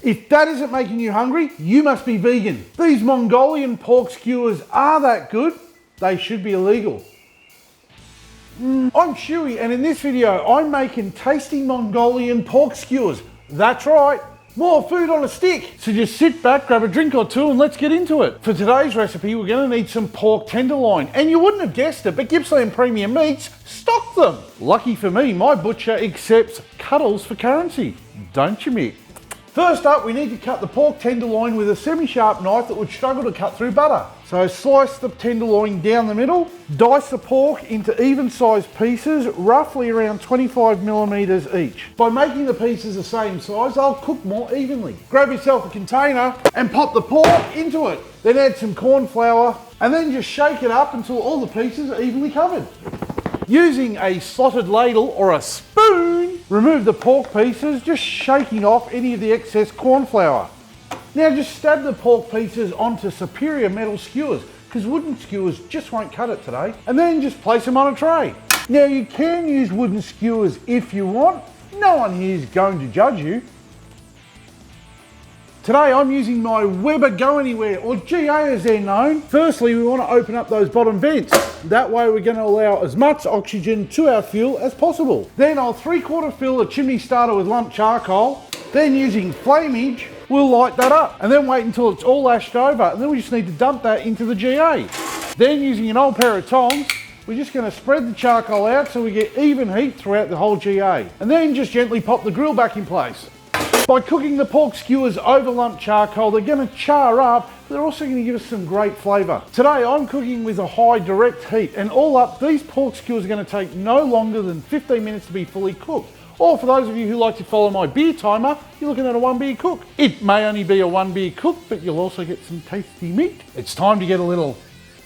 If that isn't making you hungry, you must be vegan. These Mongolian pork skewers are that good, they should be illegal. I'm Schuey, and in this video, I'm making tasty Mongolian pork skewers. That's right, more food on a stick. So just sit back, grab a drink or two, and let's get into it. For today's recipe, we're gonna need some pork tenderloin. And you wouldn't have guessed it, but Gippsland Premium Meats stock them. Lucky for me, my butcher accepts cuddles for currency. Don't you, Mick? First up, we need to cut the pork tenderloin with a semi-sharp knife that would struggle to cut through butter. So slice the tenderloin down the middle, dice the pork into even-sized pieces, roughly around 25 millimeters each. By making the pieces the same size, they'll cook more evenly. Grab yourself a container and pop the pork into it. Then add some corn flour and then just shake it up until all the pieces are evenly covered. Using a slotted ladle or a spoon, remove the pork pieces, just shaking off any of the excess corn flour. Now just stab the pork pieces onto superior metal skewers, because wooden skewers just won't cut it today. And then just place them on a tray. Now you can use wooden skewers if you want. No one here is going to judge you. Today I'm using my Weber Go Anywhere, or GA as they're known. Firstly, we want to open up those bottom vents. That way we're going to allow as much oxygen to our fuel as possible. Then I'll 3/4 fill a chimney starter with lump charcoal. Then using flamage, we'll light that up. And then wait until it's all ashed over. And then we just need to dump that into the GA. Then using an old pair of tongs, we're just going to spread the charcoal out so we get even heat throughout the whole GA. And then just gently pop the grill back in place. By cooking the pork skewers over lump charcoal, they're going to char up, but they're also going to give us some great flavour. Today I'm cooking with a high direct heat, and all up, these pork skewers are going to take no longer than 15 minutes to be fully cooked. Or for those of you who like to follow my beer timer, you're looking at a 1 beer cook. It may only be a 1 beer cook, but you'll also get some tasty meat. It's time to get a little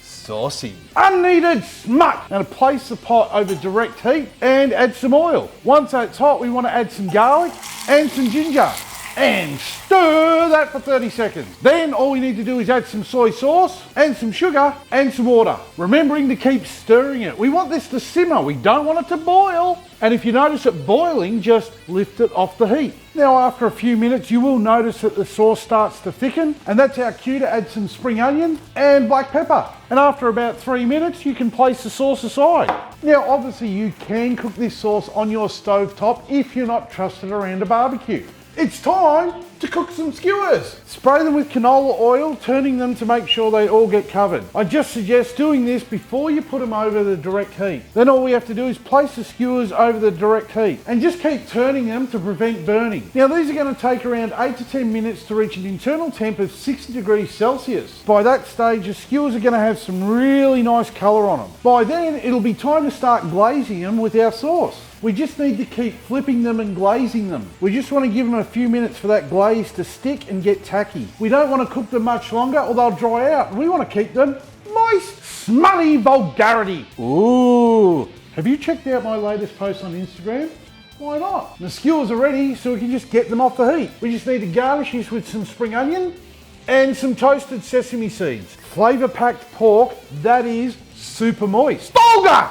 saucy. Unneeded smut. Now to place the pot over direct heat and add some oil. Once that's hot, we want to add some garlic and some ginger and stir that for 30 seconds. Then all we need to do is add some soy sauce and some sugar and some water. Remembering to keep stirring it. We want this to simmer. We don't want it to boil. And if you notice it boiling, just lift it off the heat. Now after a few minutes, you will notice that the sauce starts to thicken, and that's our cue to add some spring onion and black pepper. And after about 3 minutes, you can place the sauce aside. Now obviously you can cook this sauce on your stove top if you're not trusted around a barbecue. It's time to cook some skewers. Spray them with canola oil, turning them to make sure they all get covered. I just suggest doing this before you put them over the direct heat. Then all we have to do is place the skewers over the direct heat and just keep turning them to prevent burning. Now these are going to take around 8 to 10 minutes to reach an internal temp of 60 degrees Celsius. By that stage, the skewers are going to have some really nice colour on them. By then, it'll be time to start glazing them with our sauce. We just need to keep flipping them and glazing them. We just want to give them a few minutes for that glaze to stick and get tacky. We don't want to cook them much longer or they'll dry out. We want to keep them moist, smutty vulgarity. Ooh, have you checked out my latest post on Instagram? Why not? The skewers are ready, so we can just get them off the heat. We just need to garnish this with some spring onion and some toasted sesame seeds. Flavour-packed pork that is super moist. Vulgar!